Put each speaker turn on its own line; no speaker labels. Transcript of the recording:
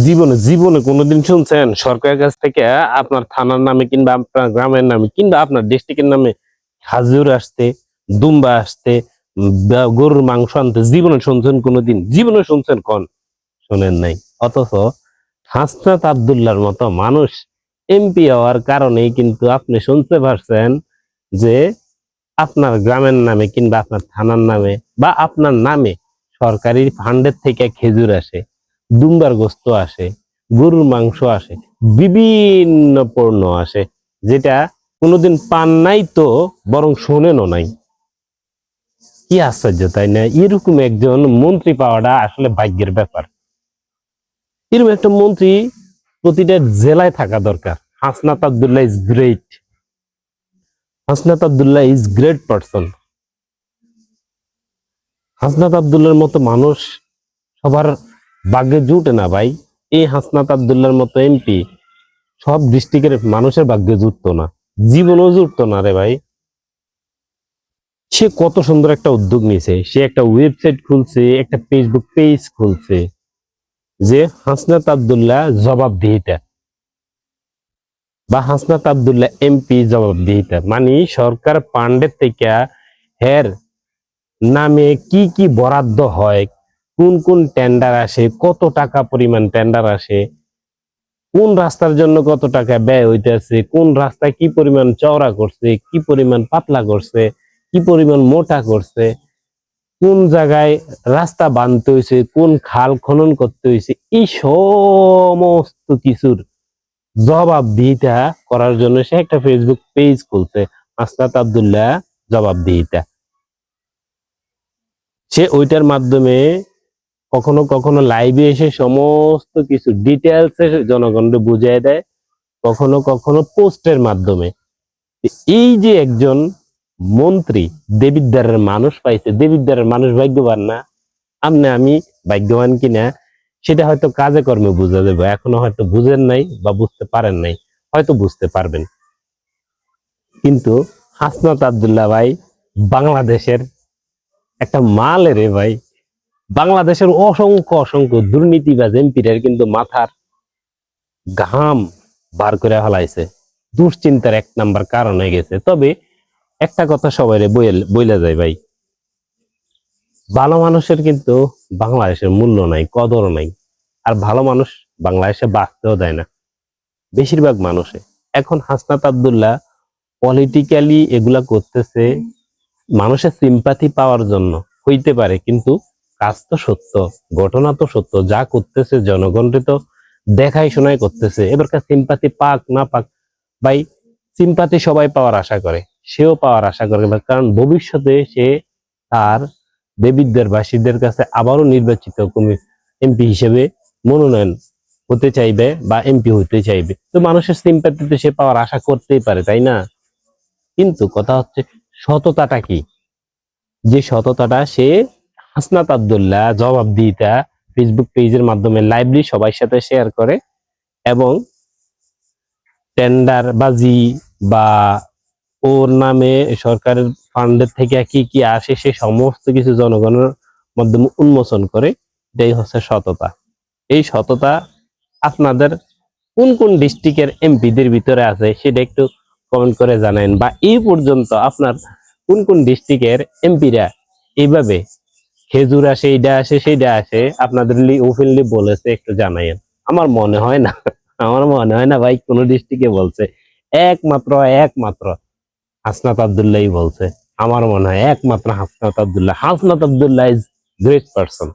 জীবনে জীবনে কোনোদিন শুনছেন সরকারের কাছ থেকে আপনার থানার নামে কিংবা আপনার গ্রামের নামে কিংবা আপনার ডিস্ট্রিক্টের নামে খাজুর আসতে, দুম্বা আসতে, গরুর মাংস আনতে জীবনে শুনছেন? কোনোদিন জীবনে শুনছেন? কোন শোনেন নাই। অথচ হাসনাত আব্দুল্লাহর মতো মানুষ এমপি হওয়ার কারণেই কিন্তু আপনি শুনতে পারছেন যে আপনার গ্রামের নামে কিংবা আপনার থানার নামে বা আপনার নামে সরকারি ফান্ডের থেকে খেজুর আসে, দুম্বার গোস্ত আসে, গরুর মাংস আসে, বিভিন্ন পণ্য আসে, যেটা কোনোদিন পান নাই তো, বরং শোনেনও নাই। কি আশ্চর্য, তাই না? এরকম একজন মন্ত্রী পাওয়াটা আসলে ভাগ্যের ব্যাপার। এরকম একটা মন্ত্রী প্রতিটা জেলায় থাকা দরকার। Hasnat Abdullah is great. Hasnat Abdullah is great person. Hasnat আব্দুল্লাহর মতো মানুষ সবার ভাগ্যে জুটে না ভাই। এই হাসনাত আব্দুল্লাহর মতো এমপি সব ডিস্ট্রিক্টের মানুষের ভাগ্যে জুটতো না, জীবনও জুটতো না রে ভাই। সে কত সুন্দর একটা উদ্যোগ নিয়েছে, সে একটা ওয়েবসাইট খুলছে, একটা ফেসবুক পেজ খুলছে, যে হাসনাত আব্দুল্লাহ জবাবদিহিতা বা হাসনাত আব্দুল্লাহ এমপি জবাবদিহিতা, মানে সরকার ফান্ডের থেকে হের নামে কি কি বরাদ্দ হয়, কোন কোন টেন্ডার আসে, কত টাকা পরিমাণ টেন্ডার আসে, কোন রাস্তার জন্য কত টাকা ব্যয় হইতেছে, কোন রাস্তা কি পরিমাণ চওড়া করছে, কি পরিমাণ পাতলা করছে, কি পরিমাণ মোটা করছে, কোন জায়গায় রাস্তা বানতে হয়েছে, কোন খাল খনন করতে হয়েছে, এই সমস্ত কিছুর জবাবদিহিতা করার জন্য সে একটা ফেসবুক পেজ খুলছে, হাসনাত আব্দুল্লাহ জবাবদিহিতা। সে ওইটার মাধ্যমে কখনো কখনো লাইভে এসে সমস্ত কিছু ডিটেলস জনগণকে বুঝিয়ে দেয়, কখনো কখনো পোস্টের মাধ্যমে। এই যে একজন মন্ত্রী দেবিদ্বারের মানুষ পাইছে, দেবিদ্বারের মানুষ ভাগ্যবান না? আমনে আমি ভাগ্যবান কিনা সেটা হয়তো কাজে কর্মে বোঝা যাবে, এখনো হয়তো বুঝেন নাই বা বুঝতে পারেন নাই, হয়তো বুঝতে পারবেন। কিন্তু হাসনাত আব্দুল্লাহ ভাই বাংলাদেশের একটা মাল রে ভাই। বাংলাদেশের অসংখ্য অসংখ্য দুর্নীতিবাজ এমপিদের কিন্তু মাথার ঘাম বার করে ফেলাইছে, দুশ্চিন্তার এক নাম্বার কারণ হয়ে গেছে। তবে একটা কথা সবাই বইলা যায় ভাই, ভালো মানুষের কিন্তু বাংলাদেশের মূল্য নাই, কদর নাই। আর ভালো মানুষ বাংলাদেশে বাঁচতেও দেয় না বেশিরভাগ মানুষে। এখন হাসনাত আব্দুল্লাহ পলিটিক্যালি এগুলা করতেছে মানুষের সিম্পাথি পাওয়ার জন্য, হইতে পারে, কিন্তু কাজ তো সত্য, ঘটনা তো সত্য, যা করতেছে জনগণকে তো দেখাই শোনাই করতেছে। এবারকার সিম্পাথি পাক না পাক ভাই, সিম্পাথি সবাই পাওয়ার আশা করে, সেও পাওয়ার আশা করে, কারণ ভবিষ্যতে সে তার দেবিদ্বার বাসীদের কাছে আবারও নির্বাচিত এমপি হিসেবে মনোনয়ন হতে চাইবে বা এমপি হতে চাইবে। তো মানুষের সিম্পাথিতে সে পাওয়ার আশা করতেই পারে, তাই না? কিন্তু কথা হচ্ছে সততাটা কি, যে সততাটা সে হাসনাত আব্দুল্লাহ জবাবদিহিতা ফেসবুক পেজের মাধ্যমে লাইভলি সবার সাথে শেয়ার করে, এবং টেন্ডার বাজি বা ওর নামে সরকারের ফান্ডের থেকে কি কি আসে সে সমস্ত কিছু জনগণের মাধ্যমে উন্মোচন করে। এটাই হচ্ছে সততা। এই সততা আপনাদের কোন কোন ডিস্ট্রিক্টের এমপিদের ভিতরে আছে সেটা একটু কমেন্ট করে জানান, বা এই পর্যন্ত আপনার কোন কোন ডিস্ট্রিক্টের এমপিরা এইভাবে খেজুর আসে, এইটা আসে, সেইটা আসে আপনাদের ওপেনলি বলেছে, একটু জানাইন। আমার মনে হয় না, আমার মনে হয় না ভাই কোন ডিস্ট্রিক্টে বলছে। একমাত্র একমাত্র হাসনাত আব্দুল্লাহ বলছে। আমার মনে হয় একমাত্র Hasnat Abdullah. Hasnat Abdullah is great person.